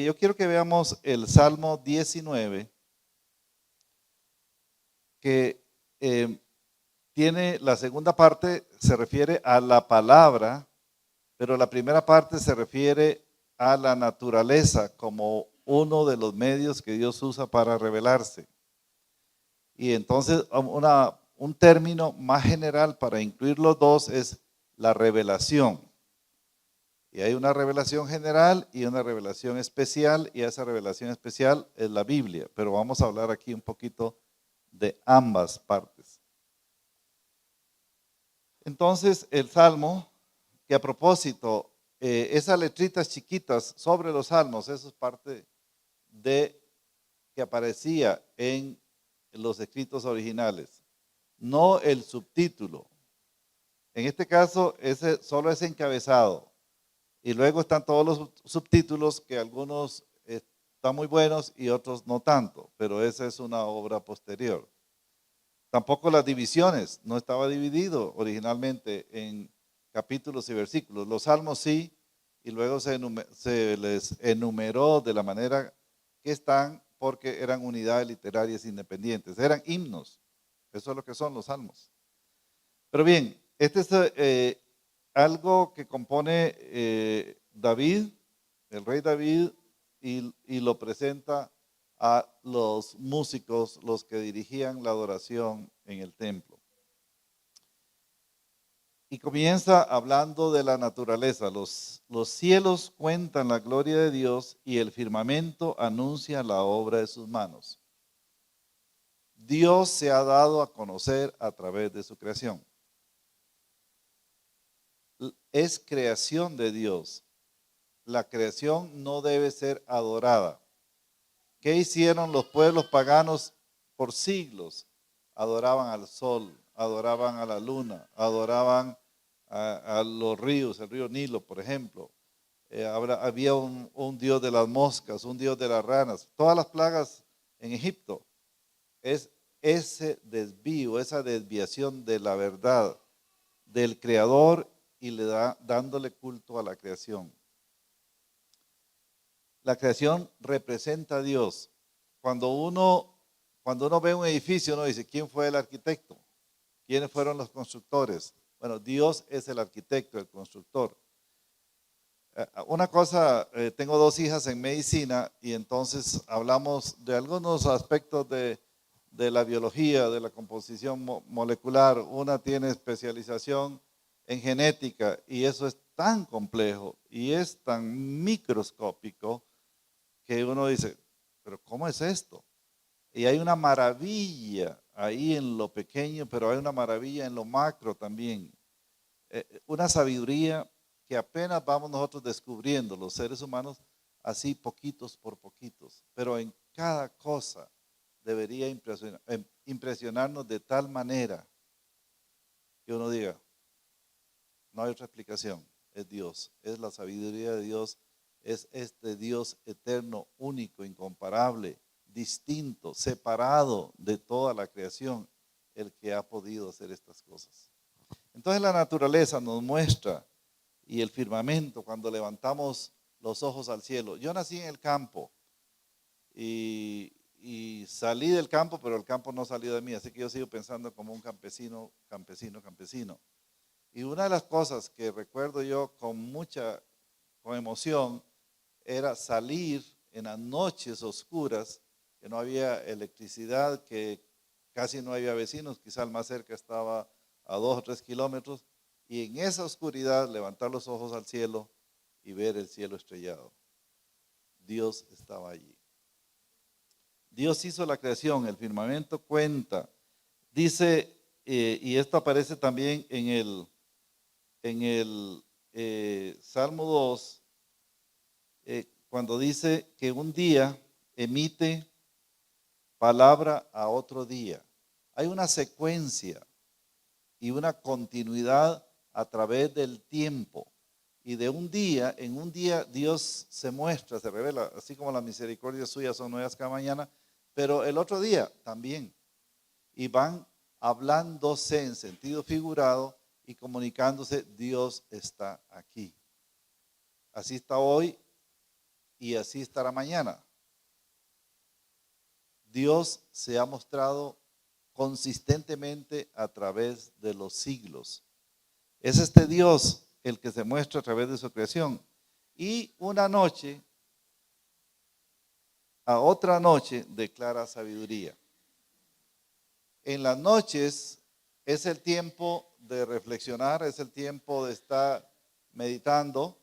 yo quiero que veamos el Salmo 19, que tiene la segunda parte, se refiere a la palabra, pero la primera parte se refiere a la naturaleza como uno de los medios que Dios usa para revelarse. Y entonces un término más general para incluir los dos es la revelación. Y hay una revelación general y una revelación especial, y esa revelación especial es la Biblia. Pero vamos a hablar aquí un poquito de ambas partes. Entonces, el Salmo, que a propósito, esas letritas chiquitas sobre los salmos, eso es parte de que aparecía en los escritos originales, no el subtítulo. En este caso, ese solo es encabezado. Y luego están todos los subtítulos, que algunos están muy buenos y otros no tanto, pero esa es una obra posterior. Tampoco las divisiones, no estaba dividido originalmente en capítulos y versículos. Los salmos sí, y luego se les enumeró de la manera que están, porque eran unidades literarias independientes, eran himnos. Eso es lo que son los salmos. Pero bien, este es algo que compone David, el rey David, y lo presenta a los músicos, los que dirigían la adoración en el templo. Y comienza hablando de la naturaleza. Los cielos cuentan la gloria de Dios y el firmamento anuncia la obra de sus manos. Dios se ha dado a conocer a través de su creación. Es creación de Dios. La creación no debe ser adorada. ¿Qué hicieron los pueblos paganos por siglos? Adoraban al sol, adoraban a la luna, adoraban a los ríos, el río Nilo, por ejemplo. Había un dios de las moscas, un dios de las ranas. Todas las plagas en Egipto es ese desvío, esa desviación de la verdad del Creador, y dándole culto a la creación. La creación representa a Dios. Cuando uno ve un edificio, uno dice, ¿quién fue el arquitecto? ¿Quiénes fueron los constructores? Bueno, Dios es el arquitecto, el constructor. Una cosa, tengo 2 hijas en medicina, y entonces hablamos de algunos aspectos de la biología, de la composición molecular. Una tiene especialización en genética, y eso es tan complejo y es tan microscópico que uno dice, pero ¿cómo es esto? Y hay una maravilla ahí en lo pequeño, pero hay una maravilla en lo macro también. Una sabiduría que apenas vamos nosotros descubriendo, los seres humanos, así poquitos por poquitos. Pero en cada cosa debería impresionarnos de tal manera que uno diga, no hay otra explicación, es Dios, es la sabiduría de Dios, es este Dios eterno, único, incomparable, distinto, separado de toda la creación, el que ha podido hacer estas cosas. Entonces la naturaleza nos muestra, y el firmamento, cuando levantamos los ojos al cielo. Yo nací en el campo y salí del campo, pero el campo no salió de mí, así que yo sigo pensando como un campesino. Y una de las cosas que recuerdo yo con emoción era salir en las noches oscuras, que no había electricidad, que casi no había vecinos, quizá el más cerca estaba a 2 o 3 kilómetros, y en esa oscuridad levantar los ojos al cielo y ver el cielo estrellado. Dios estaba allí. Dios hizo la creación, el firmamento cuenta. Dice, y esto aparece también en el Salmo 2, cuando dice que un día emite palabra a otro día. Hay una secuencia y una continuidad a través del tiempo. Y de un día, en un día Dios se muestra, se revela, así como las misericordias suyas son nuevas cada mañana, pero el otro día también. Y van hablándose en sentido figurado y comunicándose, Dios está aquí. Así está hoy, y así estará mañana. Dios se ha mostrado consistentemente a través de los siglos. Es este Dios el que se muestra a través de su creación. Y una noche, a otra noche, declara sabiduría. En las noches es el tiempo de reflexionar, es el tiempo de estar meditando.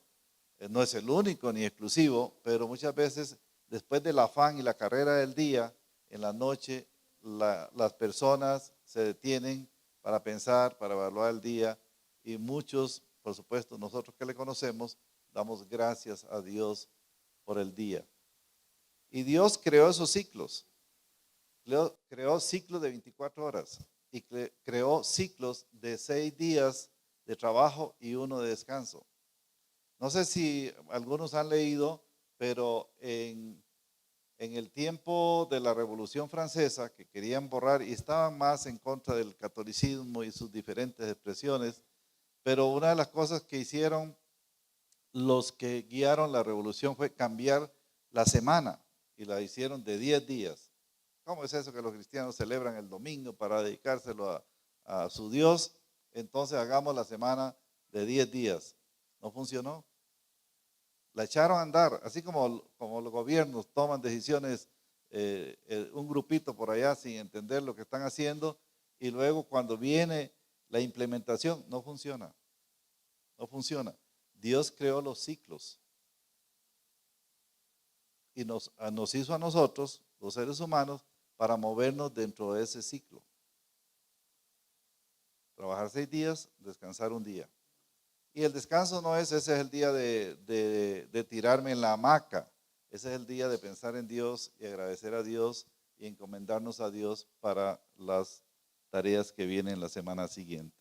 No es el único ni exclusivo, pero muchas veces después del afán y la carrera del día, en la noche las personas se detienen para pensar, para evaluar el día, y muchos, por supuesto, nosotros que le conocemos, damos gracias a Dios por el día. Y Dios creó esos ciclos. Creó ciclos de 24 horas y creó ciclos de 6 días de trabajo y 1 de descanso. No sé si algunos han leído, pero en el tiempo de la Revolución Francesa, que querían borrar y estaban más en contra del catolicismo y sus diferentes expresiones, pero una de las cosas que hicieron los que guiaron la revolución fue cambiar la semana y la hicieron de 10 días. ¿Cómo es eso que los cristianos celebran el domingo para dedicárselo a su Dios? Entonces hagamos la semana de 10 días. No funcionó. La echaron a andar, así como los gobiernos toman decisiones, un grupito por allá sin entender lo que están haciendo, y luego cuando viene la implementación, no funciona. No funciona. Dios creó los ciclos y nos hizo a nosotros, los seres humanos, para movernos dentro de ese ciclo. Trabajar 6 días, descansar un día. Y el descanso no ese es el día de tirarme en la hamaca. Ese es el día de pensar en Dios y agradecer a Dios y encomendarnos a Dios para las tareas que vienen la semana siguiente.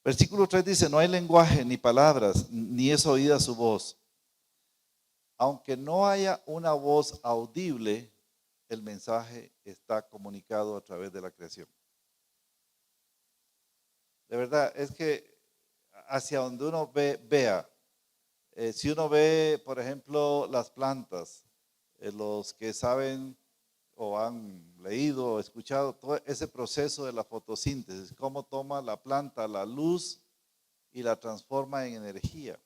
Versículo 3 dice, no hay lenguaje ni palabras, ni es oída su voz. Aunque no haya una voz audible, el mensaje está comunicado a través de la creación. De verdad, es que hacia donde uno vea, si uno ve, por ejemplo, las plantas, los que saben o han leído o escuchado todo ese proceso de la fotosíntesis, cómo toma la planta la luz y la transforma en energía.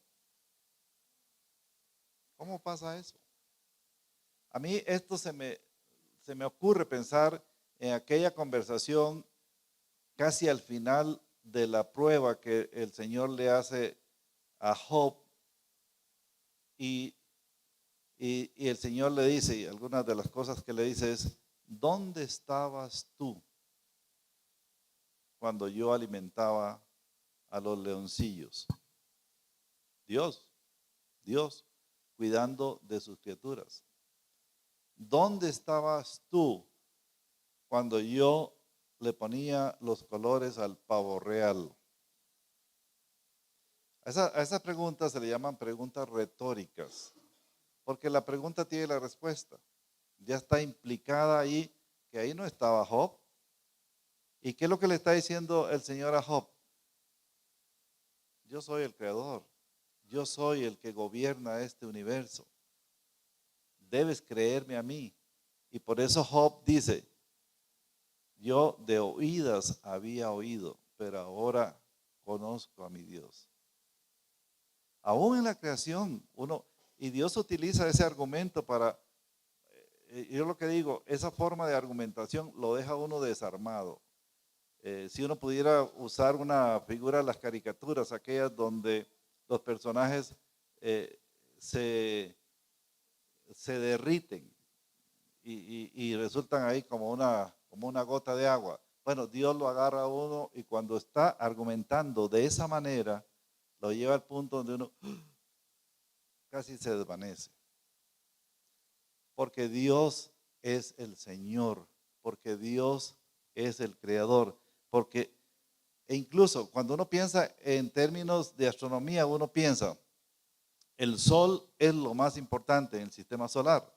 ¿Cómo pasa eso? A mí esto se me ocurre pensar en aquella conversación casi al final de la prueba que el Señor le hace a Job y el Señor le dice, y algunas de las cosas que le dice es, ¿dónde estabas tú cuando yo alimentaba a los leoncillos? Dios, cuidando de sus criaturas. ¿Dónde estabas tú cuando yo le ponía los colores al pavo real? A esas preguntas se le llaman preguntas retóricas, porque la pregunta tiene la respuesta. Ya está implicada ahí, que ahí no estaba Job. ¿Y qué es lo que le está diciendo el Señor a Job? Yo soy el creador, yo soy el que gobierna este universo. Debes creerme a mí. Y por eso Job dice, yo de oídas había oído, pero ahora conozco a mi Dios. Aún en la creación, y Dios utiliza ese argumento para, yo lo que digo, esa forma de argumentación lo deja uno desarmado. Si uno pudiera usar una figura de las caricaturas, aquellas donde los personajes se derriten y resultan ahí como una gota de agua. Bueno, Dios lo agarra a uno y cuando está argumentando de esa manera, lo lleva al punto donde uno casi se desvanece. Porque Dios es el Señor, porque Dios es el Creador, e incluso cuando uno piensa en términos de astronomía, uno piensa, el Sol es lo más importante en el sistema solar,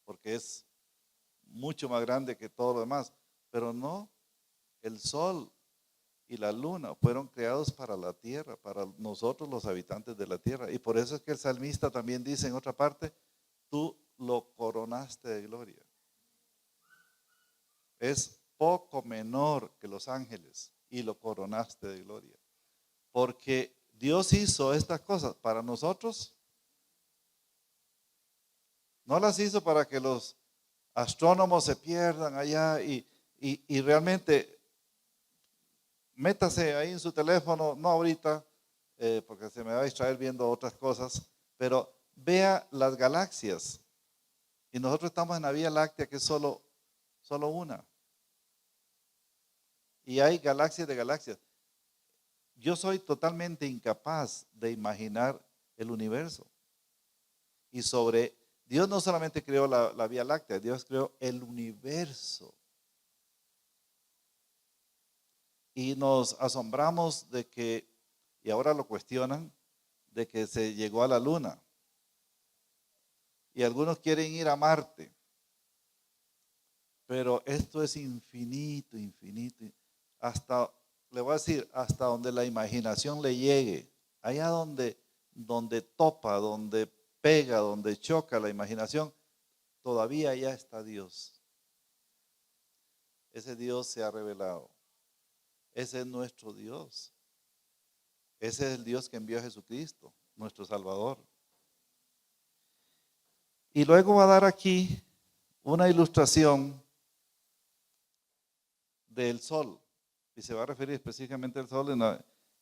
porque es mucho más grande que todo lo demás, pero no, el Sol y la luna fueron creados para la tierra, para nosotros los habitantes de la tierra. Y por eso es que el salmista también dice en otra parte, tú lo coronaste de gloria. Es poco menor que los ángeles y lo coronaste de gloria. Porque Dios hizo estas cosas para nosotros. No las hizo para que los astrónomos se pierdan allá y realmente métase ahí en su teléfono, no ahorita, porque se me va a distraer viendo otras cosas, pero vea las galaxias. Y nosotros estamos en la Vía Láctea, que es solo una. Y hay galaxias de galaxias. Yo soy totalmente incapaz de imaginar el universo. Y Dios no solamente creó la Vía Láctea, Dios creó el universo. Y nos asombramos de que, y ahora lo cuestionan, de que se llegó a la luna. Y algunos quieren ir a Marte. Pero esto es infinito, infinito. Hasta, le voy a decir, hasta donde la imaginación le llegue. Allá donde topa, donde pega, donde choca la imaginación, todavía allá está Dios. Ese Dios se ha revelado. Ese es nuestro Dios. Ese es el Dios que envió a Jesucristo, nuestro Salvador. Y luego va a dar aquí una ilustración del sol. Y se va a referir específicamente al sol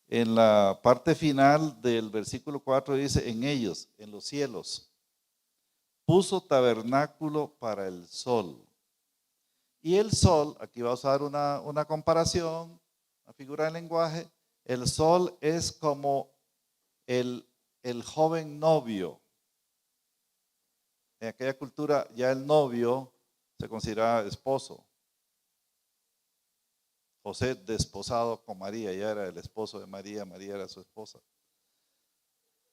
en la parte final del versículo 4. Dice, en ellos, en los cielos, puso tabernáculo para el sol. Y el sol, aquí va a usar una comparación, una figura de lenguaje. El sol es como el joven novio. En aquella cultura ya el novio se consideraba esposo. José desposado con María, ya era el esposo de María, María era su esposa.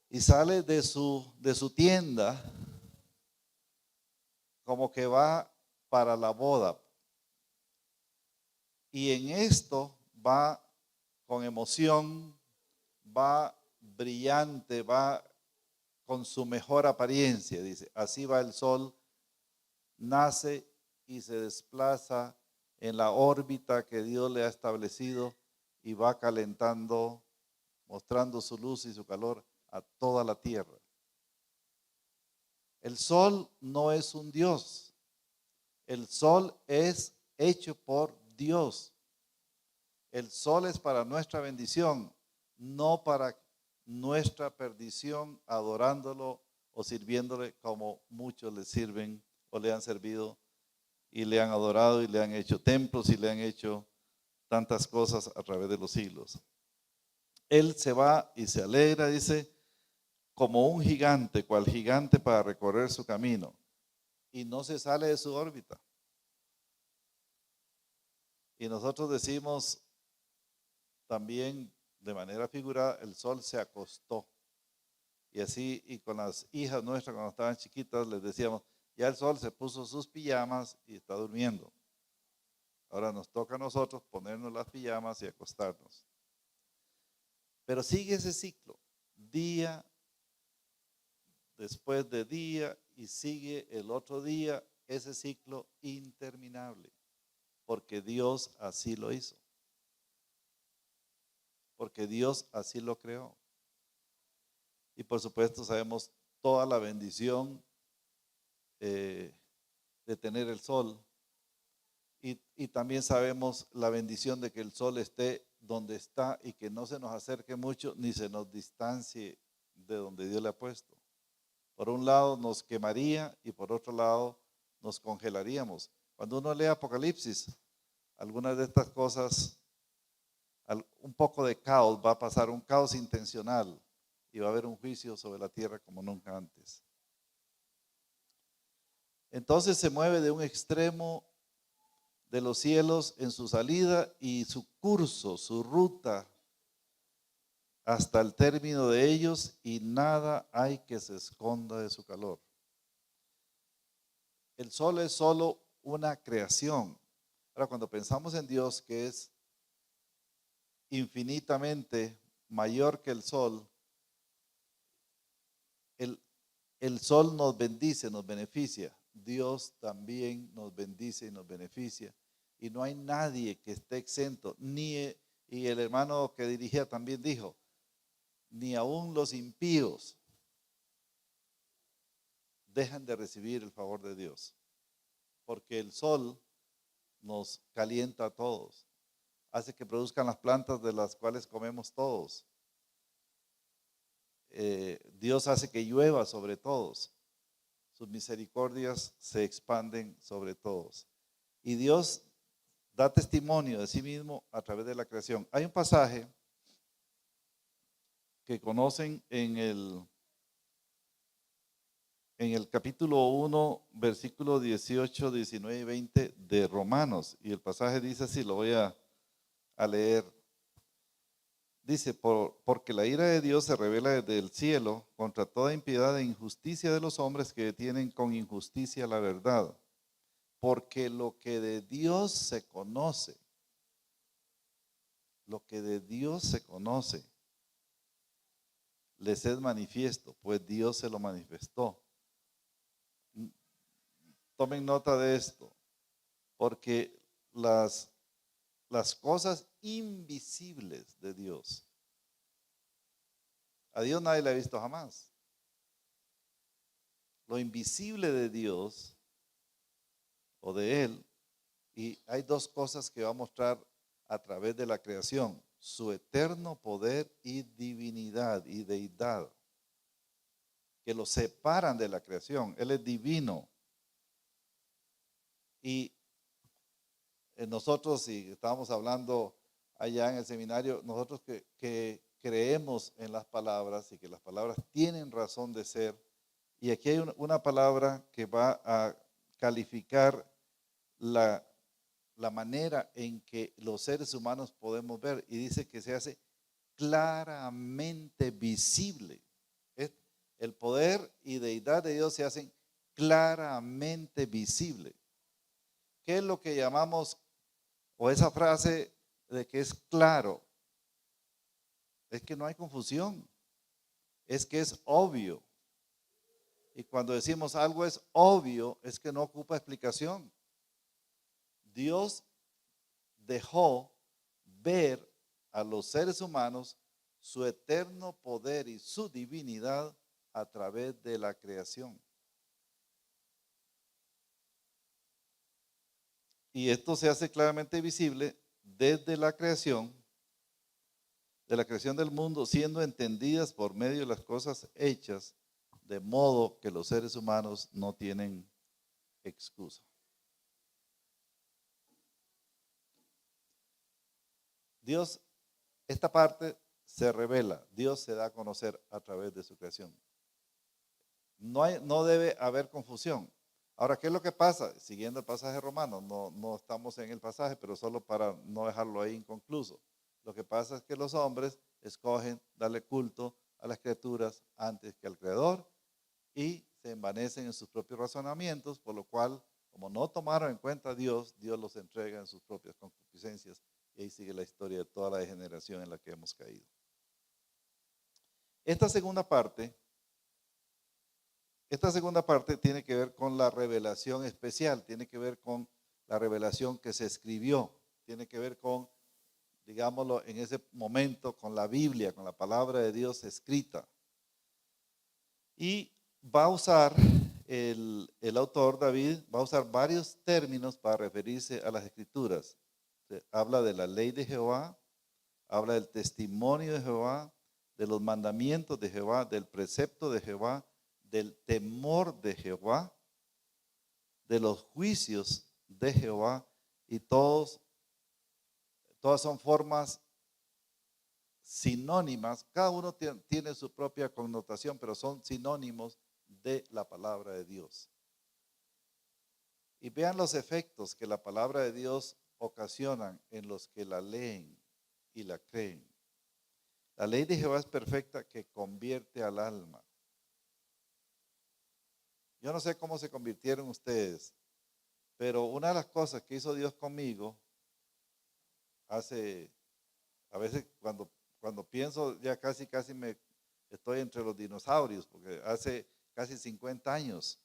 Y sale de su tienda como que va para la boda. Y en esto va con emoción, va brillante, va con su mejor apariencia, dice. Así va el sol, nace y se desplaza en la órbita que Dios le ha establecido y va calentando, mostrando su luz y su calor a toda la tierra. El sol no es un Dios. El sol es hecho por Dios. El sol es para nuestra bendición, no para nuestra perdición, adorándolo o sirviéndole como muchos le sirven o le han servido y le han adorado y le han hecho templos y le han hecho tantas cosas a través de los siglos. Él se va y se alegra, dice, como un gigante, cual gigante para recorrer su camino, y no se sale de su órbita. Y nosotros decimos también de manera figurada, el sol se acostó. Y así, y con las hijas nuestras cuando estaban chiquitas les decíamos, ya el sol se puso sus pijamas y está durmiendo. Ahora nos toca a nosotros ponernos las pijamas y acostarnos. Pero sigue ese ciclo, día después de día, y sigue el otro día, ese ciclo interminable, porque Dios así lo hizo. Porque Dios así lo creó. Y por supuesto sabemos toda la bendición de tener el sol. Y también sabemos la bendición de que el sol esté donde está y que no se nos acerque mucho ni se nos distancie de donde Dios le ha puesto. Por un lado nos quemaría y por otro lado nos congelaríamos. Cuando uno lee Apocalipsis, algunas de estas cosas, un poco de caos va a pasar, un caos intencional, y va a haber un juicio sobre la tierra como nunca antes. Entonces se mueve de un extremo de los cielos en su salida y su curso, su ruta, hasta el término de ellos, y nada hay que se esconda de su calor. El sol es solo una creación. Ahora, cuando pensamos en Dios, que es infinitamente mayor que el sol, el, el sol nos bendice, nos beneficia. Dios también nos bendice y nos beneficia. Y no hay nadie que esté exento. Y el hermano que dirigía también dijo, ni aun los impíos dejan de recibir el favor de Dios. Porque el sol nos calienta a todos. Hace que produzcan las plantas de las cuales comemos todos. Dios hace que llueva sobre todos. Sus misericordias se expanden sobre todos. Y Dios da testimonio de sí mismo a través de la creación. Hay un pasaje que conocen en el capítulo 1, versículo 18, 19 y 20 de Romanos. Y el pasaje dice así, lo voy a leer. Dice, porque la ira de Dios se revela desde el cielo contra toda impiedad e injusticia de los hombres que detienen con injusticia la verdad. Porque lo que de Dios se conoce, les es manifiesto, pues Dios se lo manifestó. Tomen nota de esto, porque las cosas invisibles de Dios, a Dios nadie le ha visto jamás. Lo invisible de Dios o de Él, y hay dos cosas que va a mostrar a través de la creación: su eterno poder y divinidad y deidad, que lo separan de la creación. Él es divino. Y nosotros, si estábamos hablando allá en el seminario, nosotros que creemos en las palabras y que las palabras tienen razón de ser, y aquí hay una palabra que va a calificar la manera en que los seres humanos podemos ver, y dice que se hace claramente visible. El poder y deidad de Dios se hacen claramente visible. ¿Qué es lo que llamamos, o esa frase de que es claro? Es que no hay confusión, es que es obvio. Y cuando decimos algo es obvio, es que no ocupa explicación. Dios dejó ver a los seres humanos su eterno poder y su divinidad a través de la creación. Y esto se hace claramente visible desde la creación, de la creación del mundo, siendo entendidas por medio de las cosas hechas, de modo que los seres humanos no tienen excusa. Dios, esta parte se revela, Dios se da a conocer a través de su creación. No debe haber confusión. Ahora, ¿qué es lo que pasa? Siguiendo el pasaje romano, no estamos en el pasaje, pero solo para no dejarlo ahí inconcluso. Lo que pasa es que los hombres escogen darle culto a las criaturas antes que al Creador y se envanecen en sus propios razonamientos, por lo cual, como no tomaron en cuenta a Dios, Dios los entrega en sus propias concupiscencias, y ahí sigue la historia de toda la degeneración en la que hemos caído. Esta segunda parte tiene que ver con la revelación especial, tiene que ver con la revelación que se escribió, tiene que ver con, digámoslo, en ese momento, con la Biblia, con la palabra de Dios escrita. Y va a usar, el autor David, va a usar varios términos para referirse a las escrituras. Habla de la ley de Jehová, habla del testimonio de Jehová, de los mandamientos de Jehová, del precepto de Jehová, del temor de Jehová, de los juicios de Jehová, y todas son formas sinónimas. Cada uno tiene su propia connotación, pero son sinónimos de la palabra de Dios. Y vean los efectos que la palabra de Dios ocasionan en los que la leen y la creen. La ley de Jehová es perfecta, que convierte al alma. Yo no sé cómo se convirtieron ustedes, pero una de las cosas que hizo Dios conmigo hace A veces cuando pienso ya casi me estoy entre los dinosaurios, porque hace casi 50 años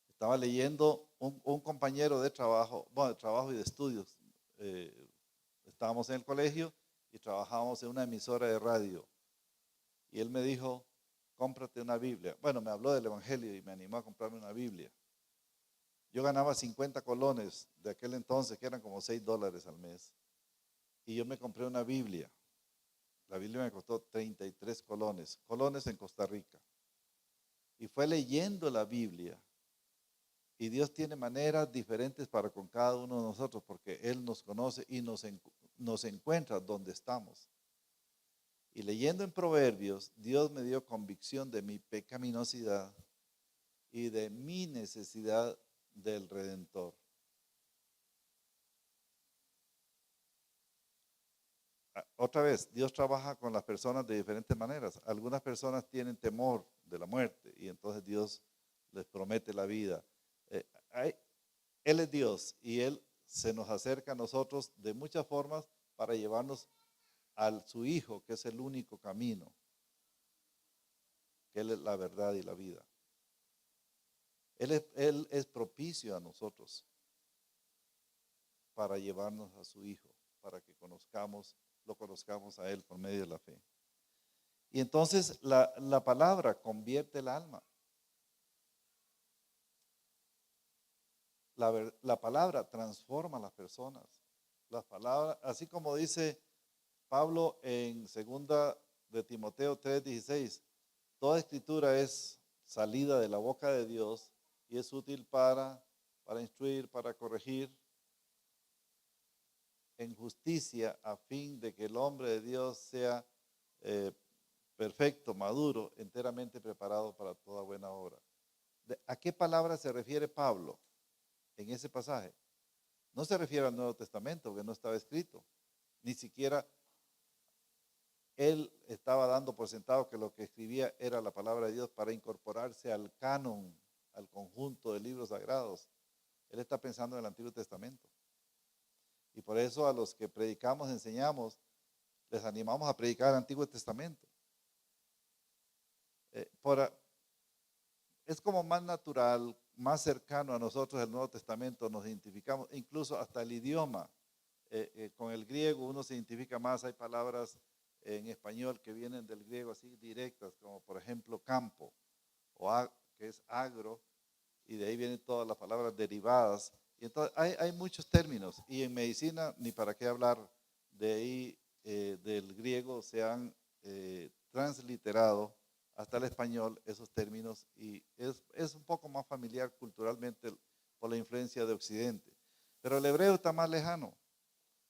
estaba leyendo un compañero de trabajo, bueno, de trabajo y de estudios. Estábamos en el colegio y trabajábamos en una emisora de radio. Y él me dijo, cómprate una Biblia. Bueno, me habló del Evangelio y me animó a comprarme una Biblia. Yo ganaba 50 colones de aquel entonces, que eran como $6 al mes. Y yo me compré una Biblia. La Biblia me costó 33 colones, colones en Costa Rica. Y fue leyendo la Biblia. Y Dios tiene maneras diferentes para con cada uno de nosotros, porque Él nos conoce y nos encuentra donde estamos. Y leyendo en Proverbios, Dios me dio convicción de mi pecaminosidad y de mi necesidad del Redentor. Otra vez, Dios trabaja con las personas de diferentes maneras. Algunas personas tienen temor de la muerte y entonces Dios les promete la vida. Él es Dios y Él se nos acerca a nosotros de muchas formas para llevarnos a su Hijo, que es el único camino, que Él es la verdad y la vida. Él es propicio a nosotros para llevarnos a su Hijo, para que lo conozcamos a Él por medio de la fe. Y entonces la palabra convierte el alma. La palabra transforma a las personas. Las palabras, así como dice Pablo en 2 de Timoteo 3:16, toda escritura es salida de la boca de Dios y es útil para instruir, para corregir en justicia, a fin de que el hombre de Dios sea perfecto, maduro, enteramente preparado para toda buena obra. ¿A qué palabra se refiere Pablo en ese pasaje? No se refiere al Nuevo Testamento, porque no estaba escrito. Ni siquiera él estaba dando por sentado que lo que escribía era la palabra de Dios para incorporarse al canon, al conjunto de libros sagrados. Él está pensando en el Antiguo Testamento. Y por eso a los que predicamos, enseñamos, les animamos a predicar el Antiguo Testamento. Es como más natural, más cercano a nosotros el Nuevo Testamento, nos identificamos, incluso hasta el idioma. Con el griego uno se identifica más, hay palabras en español que vienen del griego así directas, como por ejemplo campo, que es agro, y de ahí vienen todas las palabras derivadas. Y entonces hay muchos términos, y en medicina, ni para qué hablar, de ahí del griego se han transliterado hasta el español esos términos, y es un poco más familiar culturalmente por la influencia de Occidente. Pero el hebreo está más lejano,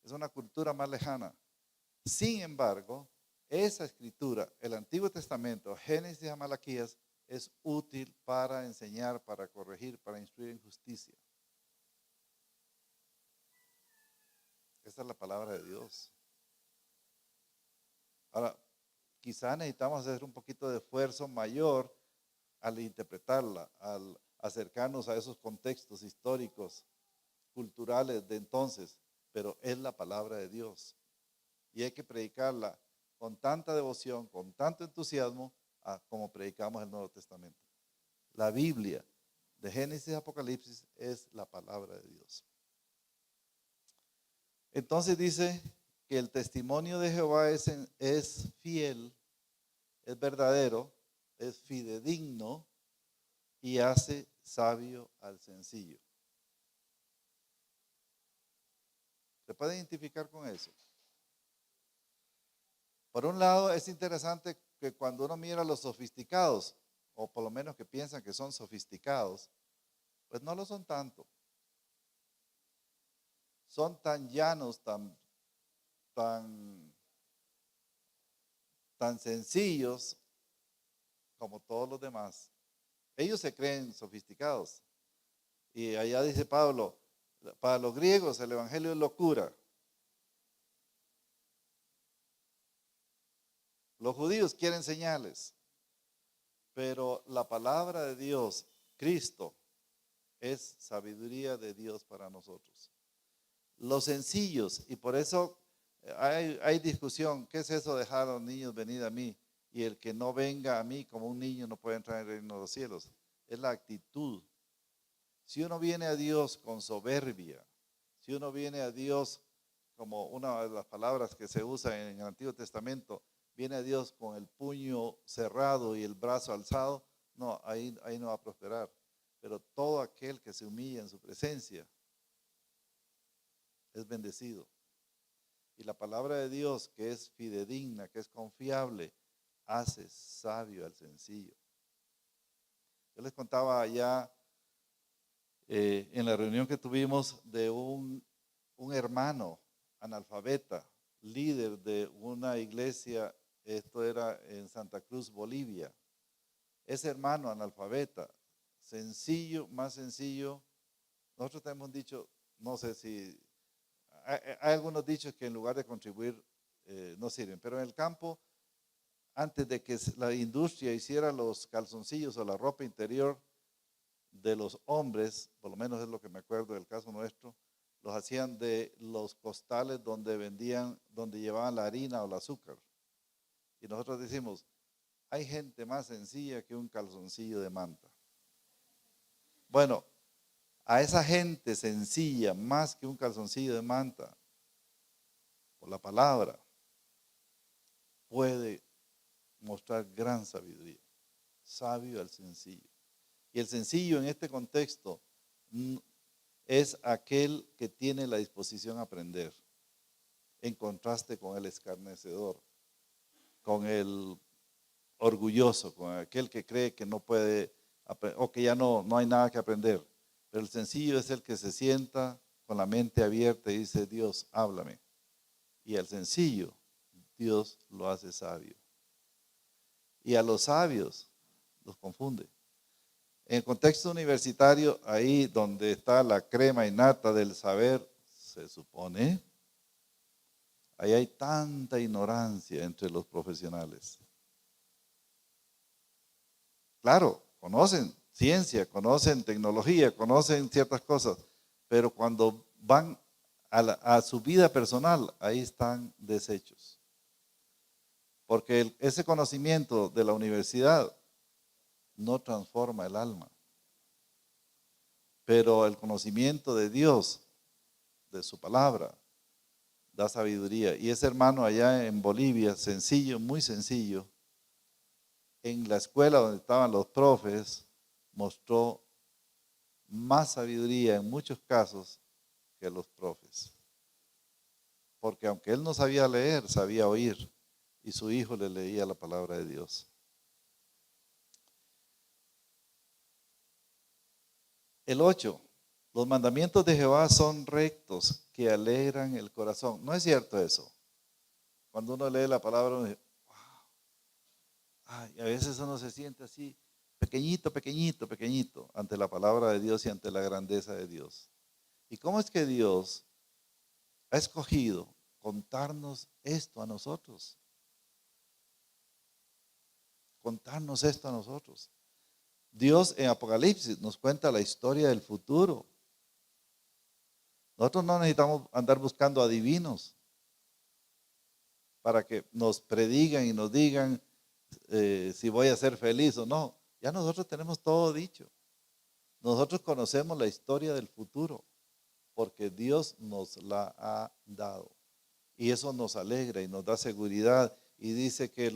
es una cultura más lejana. Sin embargo, esa escritura, el Antiguo Testamento, Génesis a Malaquías, es útil para enseñar, para corregir, para instruir en justicia. Esa es la palabra de Dios. Ahora, quizá necesitamos hacer un poquito de esfuerzo mayor al interpretarla, al acercarnos a esos contextos históricos, culturales de entonces, pero es la palabra de Dios. Y hay que predicarla con tanta devoción, con tanto entusiasmo, como predicamos el Nuevo Testamento. La Biblia, de Génesis a Apocalipsis, es la palabra de Dios. Entonces dice que el testimonio de Jehová es fiel, es verdadero, es fidedigno y hace sabio al sencillo. ¿Se puede identificar con eso? Por un lado, es interesante que cuando uno mira a los sofisticados, o por lo menos que piensan que son sofisticados, pues no lo son tanto. Son tan llanos, tan sencillos como todos los demás. Ellos se creen sofisticados. Y allá dice Pablo, para los griegos el evangelio es locura. Los judíos quieren señales, pero la palabra de Dios, Cristo, es sabiduría de Dios para nosotros. Los sencillos, y por eso hay discusión, ¿qué es eso de dejar a los niños venir a mí? Y el que no venga a mí como un niño no puede entrar en el reino de los cielos. Es la actitud. Si uno viene a Dios con soberbia, si uno viene a Dios como una de las palabras que se usa en el Antiguo Testamento, viene a Dios con el puño cerrado y el brazo alzado, no, ahí no va a prosperar. Pero todo aquel que se humilla en su presencia es bendecido. Y la palabra de Dios, que es fidedigna, que es confiable, hace sabio al sencillo. Yo les contaba allá en la reunión que tuvimos de un hermano analfabeta, líder de una iglesia, esto era en Santa Cruz, Bolivia. Ese hermano analfabeta, sencillo, más sencillo. Nosotros te hemos dicho, no sé si, hay algunos dichos que en lugar de contribuir no sirven, pero en el campo, antes de que la industria hiciera los calzoncillos o la ropa interior de los hombres, por lo menos es lo que me acuerdo del caso nuestro, los hacían de los costales donde vendían, donde llevaban la harina o el azúcar. Y nosotros decimos, hay gente más sencilla que un calzoncillo de manta. Bueno, a esa gente sencilla, más que un calzoncillo de manta, por la palabra, puede mostrar gran sabiduría. Sabio al sencillo. Y el sencillo en este contexto es aquel que tiene la disposición a aprender, en contraste con el escarnecedor, con el orgulloso, con aquel que cree que no puede o que ya no hay nada que aprender. Pero el sencillo es el que se sienta con la mente abierta y dice, Dios, háblame. Y al sencillo, Dios lo hace sabio. Y a los sabios los confunde. En el contexto universitario, ahí donde está la crema innata del saber, se supone, ahí hay tanta ignorancia entre los profesionales. Claro, conocen ciencia, conocen tecnología, conocen ciertas cosas, pero cuando van a su vida personal, ahí están deshechos. Porque ese conocimiento de la universidad no transforma el alma. Pero el conocimiento de Dios, de su palabra, da sabiduría. Y ese hermano allá en Bolivia, sencillo, muy sencillo, en la escuela donde estaban los profes, mostró más sabiduría en muchos casos que los profes. Porque aunque él no sabía leer, sabía oír. Y su hijo le leía la palabra de Dios. El 8. Los mandamientos de Jehová son rectos, que alegran el corazón. ¿No es cierto eso? Cuando uno lee la palabra, uno dice, wow. Ay, a veces uno se siente así, pequeñito, pequeñito, pequeñito, ante la palabra de Dios y ante la grandeza de Dios. ¿Y cómo es que Dios ha escogido contarnos esto a nosotros? Contarnos esto a nosotros. Dios en Apocalipsis nos cuenta la historia del futuro. Nosotros no necesitamos andar buscando adivinos para que nos predigan y nos digan si voy a ser feliz o no. Ya nosotros tenemos todo dicho. Nosotros conocemos la historia del futuro porque Dios nos la ha dado. Y eso nos alegra y nos da seguridad. Y dice que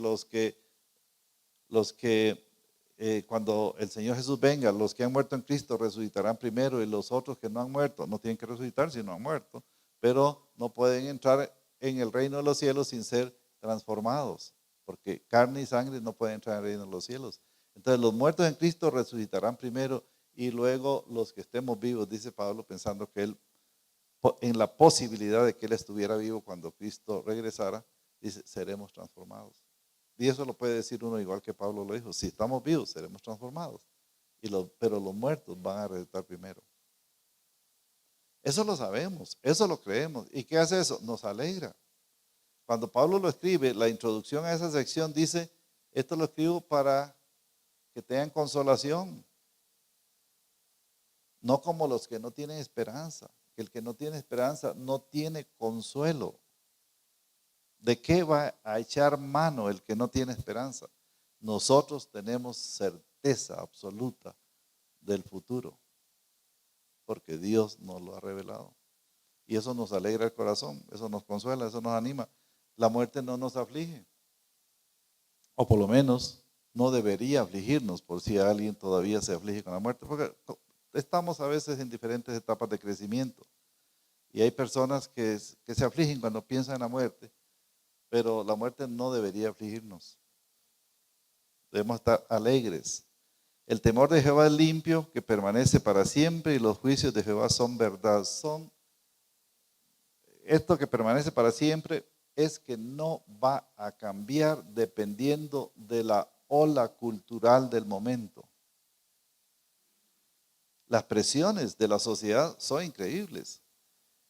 cuando el Señor Jesús venga, los que han muerto en Cristo resucitarán primero y los otros que no han muerto, no tienen que resucitar si no han muerto, pero no pueden entrar en el reino de los cielos sin ser transformados, porque carne y sangre no pueden entrar en el reino de los cielos. Entonces los muertos en Cristo resucitarán primero y luego los que estemos vivos, dice Pablo, pensando que él, en la posibilidad de que él estuviera vivo cuando Cristo regresara, dice, seremos transformados. Y eso lo puede decir uno igual que Pablo lo dijo, si estamos vivos seremos transformados, pero los muertos van a resucitar primero. Eso lo sabemos, eso lo creemos. ¿Y qué hace eso? Nos alegra. Cuando Pablo lo escribe, la introducción a esa sección dice, esto lo escribo para que tengan consolación, no como los que no tienen esperanza. que el que no tiene esperanza no tiene consuelo. ¿De qué va a echar mano el que no tiene esperanza? Nosotros tenemos certeza absoluta del futuro, porque Dios nos lo ha revelado. Y eso nos alegra el corazón, eso nos consuela, eso nos anima. La muerte no nos aflige, o por lo menos no debería afligirnos, por si alguien todavía se aflige con la muerte, porque estamos a veces en diferentes etapas de crecimiento. Y hay personas que se afligen cuando piensan en la muerte, pero la muerte no debería afligirnos. Debemos estar alegres. El temor de Jehová es limpio, que permanece para siempre, y los juicios de Jehová son verdad. Esto que permanece para siempre es que no va a cambiar dependiendo de la ola cultural del momento. Las presiones de la sociedad son increíbles.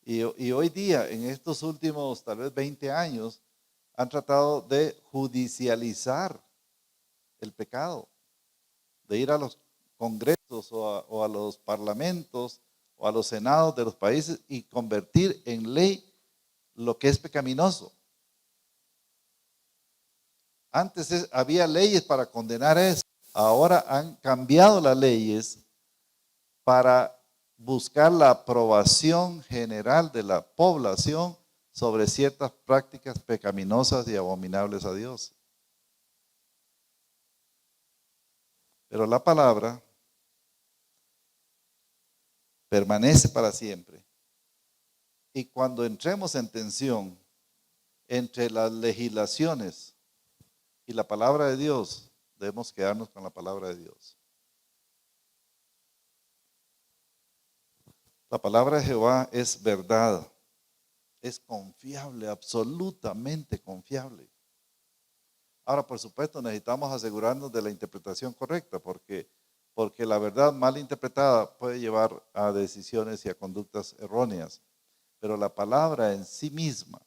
Y hoy día, en estos últimos tal vez 20 años, han tratado de judicializar el pecado, de ir a los congresos o a los parlamentos o a los senados de los países y convertir en ley lo que es pecaminoso. Antes había leyes para condenar eso. Ahora han cambiado las leyes para buscar la aprobación general de la población sobre ciertas prácticas pecaminosas y abominables a Dios. Pero la palabra permanece para siempre. Y cuando entremos en tensión entre las legislaciones y la palabra de Dios, debemos quedarnos con la palabra de Dios. La palabra de Jehová es verdad, es confiable, absolutamente confiable. Ahora, por supuesto, necesitamos asegurarnos de la interpretación correcta, porque la verdad mal interpretada puede llevar a decisiones y a conductas erróneas. Pero la palabra en sí misma,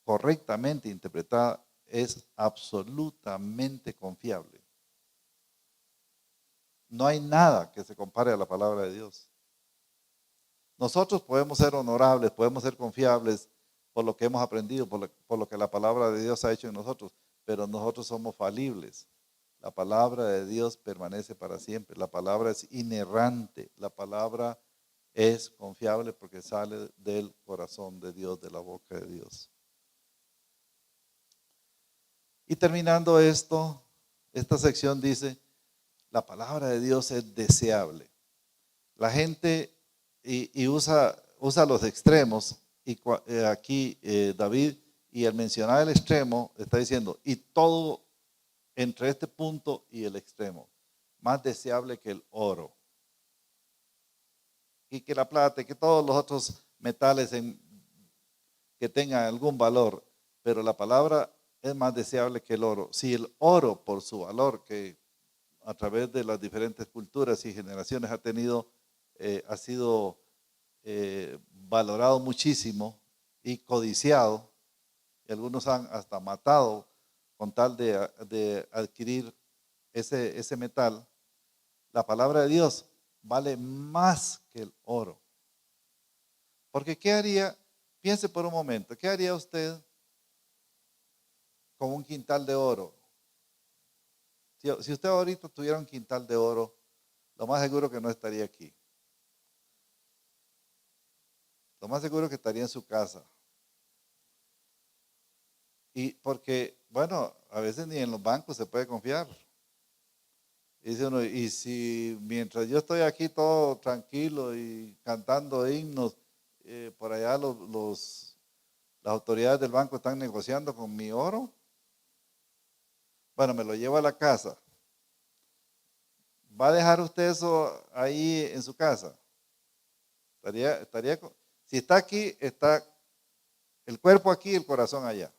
correctamente interpretada, es absolutamente confiable. No hay nada que se compare a la palabra de Dios. Nosotros podemos ser honorables, podemos ser confiables por lo que hemos aprendido, por lo que la palabra de Dios ha hecho en nosotros, pero nosotros somos falibles. La palabra de Dios permanece para siempre. La palabra es inerrante. La palabra es confiable porque sale del corazón de Dios, de la boca de Dios. Y terminando esta sección dice, la palabra de Dios es deseable. La gente y usa los extremos, y aquí David, y al mencionar el extremo, está diciendo, y todo entre este punto y el extremo, más deseable que el oro, y que la plata, y que todos los otros metales que tengan algún valor, pero la palabra es más deseable que el oro. Si el oro, por su valor, que a través de las diferentes culturas y generaciones ha sido valorado muchísimo y codiciado, y algunos han hasta matado con tal de adquirir ese metal, la palabra de Dios vale más que el oro. Porque ¿qué haría? Piense por un momento, ¿qué haría usted con un quintal de oro? Si usted ahorita tuviera un quintal de oro, lo más seguro que no estaría aquí. Lo más seguro que estaría en su casa. Y porque, bueno, a veces ni en los bancos se puede confiar. Y dice uno, y si mientras yo estoy aquí todo tranquilo y cantando himnos, por allá las autoridades del banco están negociando con mi oro, bueno, me lo llevo a la casa. ¿Va a dejar usted eso ahí en su casa? Si está aquí, está el cuerpo aquí y el corazón allá.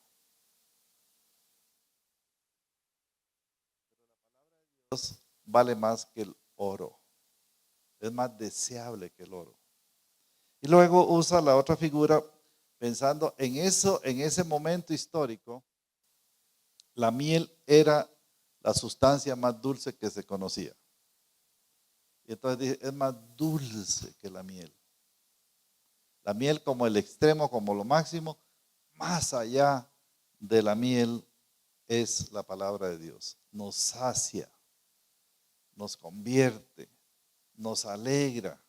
Dios vale más que el oro. Es más deseable que el oro. Y luego usa la otra figura pensando en eso, en ese momento histórico, la miel era la sustancia más dulce que se conocía. Y entonces dice, es más dulce que la miel. La miel como el extremo, como lo máximo. Más allá de la miel es la palabra de Dios. Nos sacia, nos convierte, nos alegra.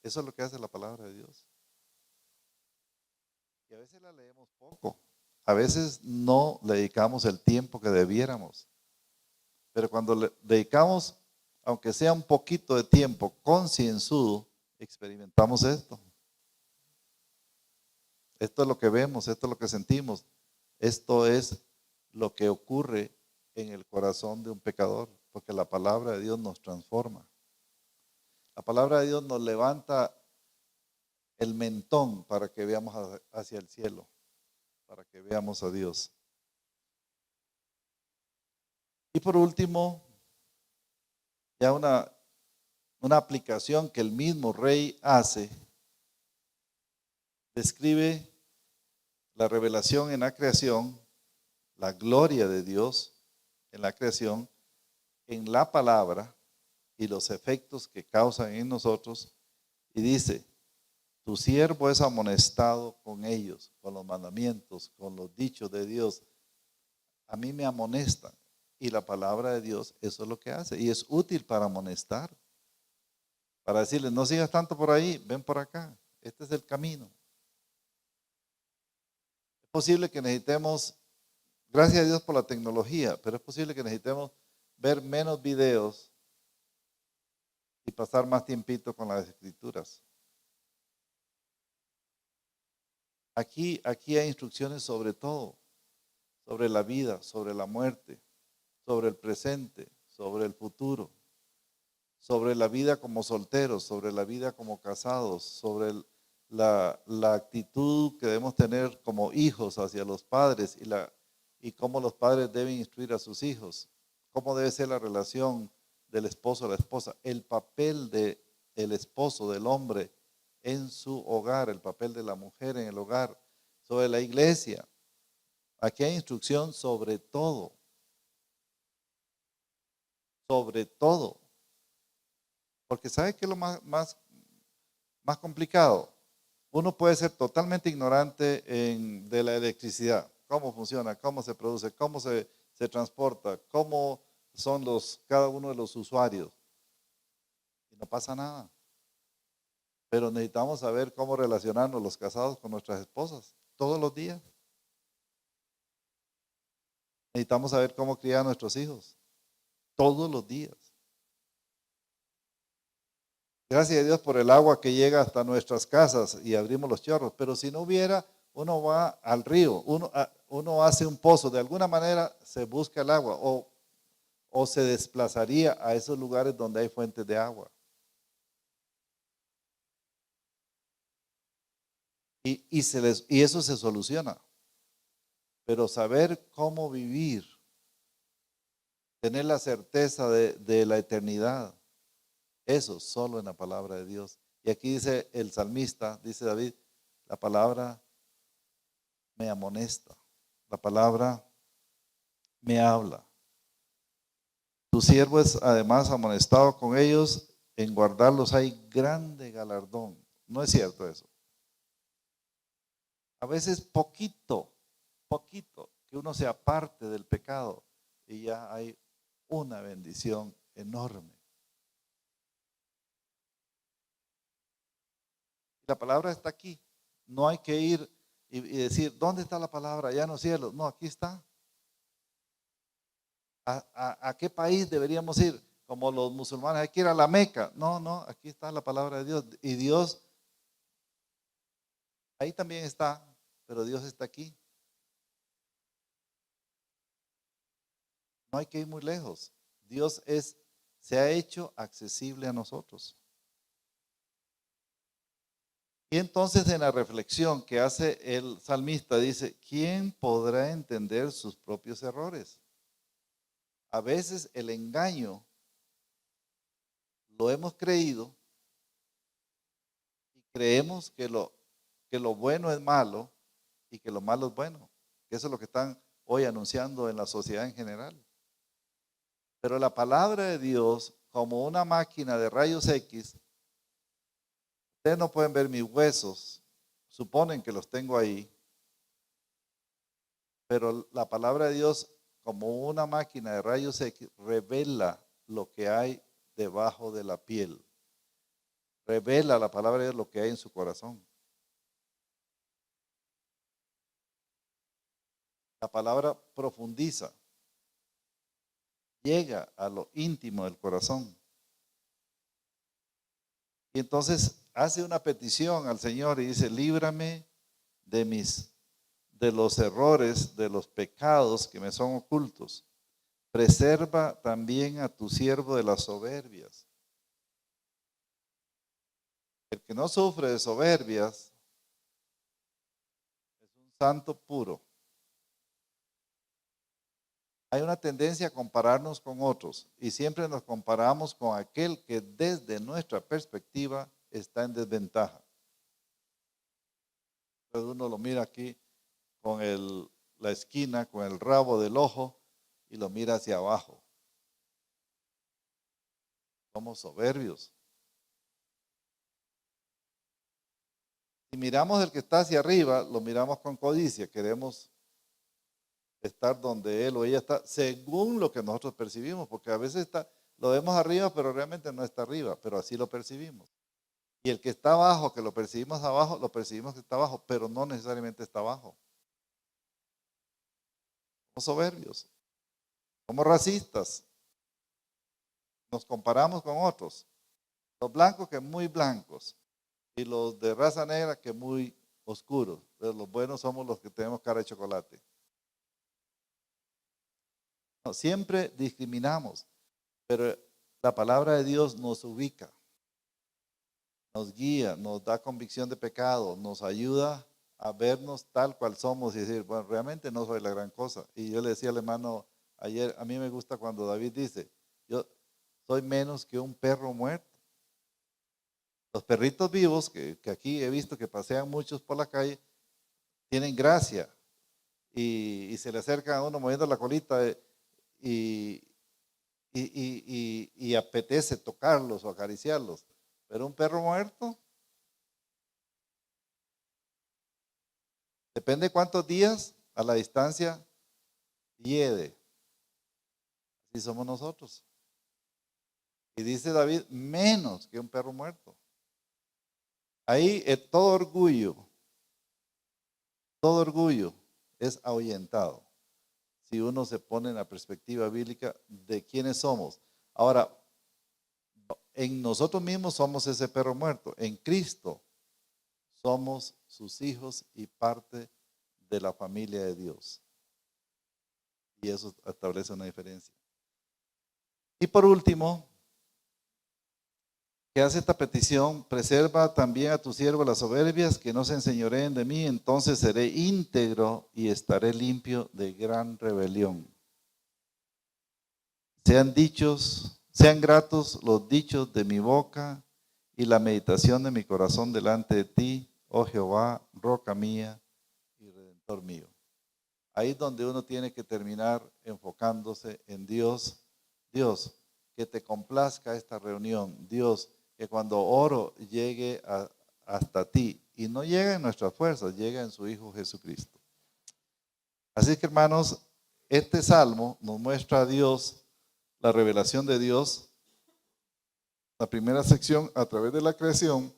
Eso es lo que hace la palabra de Dios. Y a veces la leemos poco. A veces no le dedicamos el tiempo que debiéramos. Pero cuando le dedicamos, aunque sea un poquito de tiempo concienzudo, experimentamos esto. Esto es lo que vemos, esto es lo que sentimos. Esto es lo que ocurre en el corazón de un pecador, porque la palabra de Dios nos transforma. La palabra de Dios nos levanta el mentón para que veamos hacia el cielo, para que veamos a Dios. Y por último, ya una aplicación que el mismo rey hace, describe la revelación en la creación, la gloria de Dios en la creación, en la palabra y los efectos que causan en nosotros. Y dice, tu siervo es amonestado con ellos, con los mandamientos, con los dichos de Dios. A mí me amonestan. Y la palabra de Dios, eso es lo que hace. Y es útil para amonestar. Para decirles, no sigas tanto por ahí, ven por acá. Este es el camino. Es posible que necesitemos, gracias a Dios por la tecnología, pero es posible que necesitemos ver menos videos y pasar más tiempito con las escrituras. Aquí hay instrucciones sobre todo, sobre la vida, sobre la muerte, sobre el presente, sobre el futuro, sobre la vida como solteros, sobre la vida como casados, sobre la actitud que debemos tener como hijos hacia los padres y cómo los padres deben instruir a sus hijos, cómo debe ser la relación del esposo a la esposa, el papel del esposo, del hombre en su hogar, el papel de la mujer en el hogar, sobre la iglesia. Aquí hay instrucción sobre todo, sobre todo. Porque ¿sabe qué es lo más complicado? Uno puede ser totalmente ignorante de la electricidad, cómo funciona, cómo se produce, cómo se transporta, cómo son cada uno de los usuarios. Y no pasa nada. Pero necesitamos saber cómo relacionarnos los casados con nuestras esposas todos los días. Necesitamos saber cómo criar a nuestros hijos todos los días. Gracias a Dios por el agua que llega hasta nuestras casas y abrimos los chorros, pero si no hubiera, uno va al río, uno hace un pozo, de alguna manera se busca el agua o se desplazaría a esos lugares donde hay fuentes de agua. Y eso se soluciona. Pero saber cómo vivir, tener la certeza de la eternidad, eso solo en la palabra de Dios. Y aquí dice el salmista, dice David, la palabra me amonesta, la palabra me habla. Tu siervo es además amonestado con ellos, en guardarlos hay grande galardón. No es cierto eso. A veces poquito que uno se aparte del pecado y ya hay una bendición enorme. La palabra está aquí. No hay que ir y decir, ¿dónde está la palabra? Allá en los cielos. No, aquí está. ¿A qué país deberíamos ir? Como los musulmanes, hay que ir a la Meca. No, aquí está la palabra de Dios. Y Dios, ahí también está, pero Dios está aquí. No hay que ir muy lejos. Dios se ha hecho accesible a nosotros. Y entonces en la reflexión que hace el salmista dice, ¿quién podrá entender sus propios errores? A veces el engaño lo hemos creído y creemos que lo bueno es malo y que lo malo es bueno. Que eso es lo que están hoy anunciando en la sociedad en general. Pero la palabra de Dios, como una máquina de rayos X, ustedes no pueden ver mis huesos, suponen que los tengo ahí, pero la palabra de Dios, como una máquina de rayos X, revela lo que hay debajo de la piel. Revela la palabra de Dios lo que hay en su corazón. La palabra profundiza, llega a lo íntimo del corazón. Y entonces hace una petición al Señor y dice, líbrame de los errores, de los pecados que me son ocultos. Preserva también a tu siervo de las soberbias. El que no sufre de soberbias es un santo puro. Hay una tendencia a compararnos con otros y siempre nos comparamos con aquel que desde nuestra perspectiva está en desventaja. Entonces uno lo mira aquí con la esquina, con el rabo del ojo y lo mira hacia abajo. Somos soberbios. Si miramos el que está hacia arriba, lo miramos con codicia, queremos estar donde él o ella está, según lo que nosotros percibimos, porque a veces lo vemos arriba, pero realmente no está arriba, pero así lo percibimos. Y el que está abajo, que lo percibimos abajo, lo percibimos que está abajo, pero no necesariamente está abajo. Somos soberbios, somos racistas, nos comparamos con otros. Los blancos que muy blancos y los de raza negra que muy oscuros. Pero los buenos somos los que tenemos cara de chocolate. No, siempre discriminamos, pero la palabra de Dios nos ubica, nos guía, nos da convicción de pecado, nos ayuda a vernos tal cual somos y decir, bueno, realmente no soy la gran cosa. Y yo le decía al hermano ayer, a mí me gusta cuando David dice, yo soy menos que un perro muerto. Los perritos vivos, que aquí he visto que pasean muchos por la calle, tienen gracia y se le acercan a uno moviendo la colita y, y apetece tocarlos o acariciarlos. Pero un perro muerto, depende cuántos días a la distancia hiede. Así somos nosotros. Y dice David, menos que un perro muerto. Ahí todo orgullo es ahuyentado. Si uno se pone en la perspectiva bíblica de quiénes somos. Ahora, en nosotros mismos somos ese perro muerto. En Cristo somos sus hijos y parte de la familia de Dios. Y eso establece una diferencia. Y por último, que hace esta petición, preserva también a tu siervo las soberbias, que no se enseñoreen de mí, entonces seré íntegro y estaré limpio de gran rebelión. Sean gratos los dichos de mi boca y la meditación de mi corazón delante de ti, oh Jehová, roca mía y redentor mío. Ahí es donde uno tiene que terminar enfocándose en Dios. Dios, que te complazca esta reunión. Dios, que cuando oro llegue hasta ti. Y no llega en nuestras fuerzas, llega en su Hijo Jesucristo. Así que hermanos, este salmo nos muestra a Dios, la revelación de Dios. La primera sección a través de la creación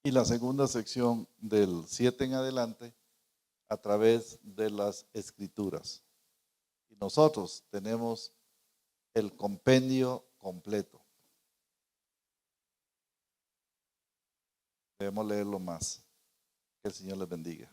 y la segunda sección del 7 en adelante a través de las escrituras. Y nosotros tenemos el compendio completo. Debemos leerlo más. Que el Señor les bendiga.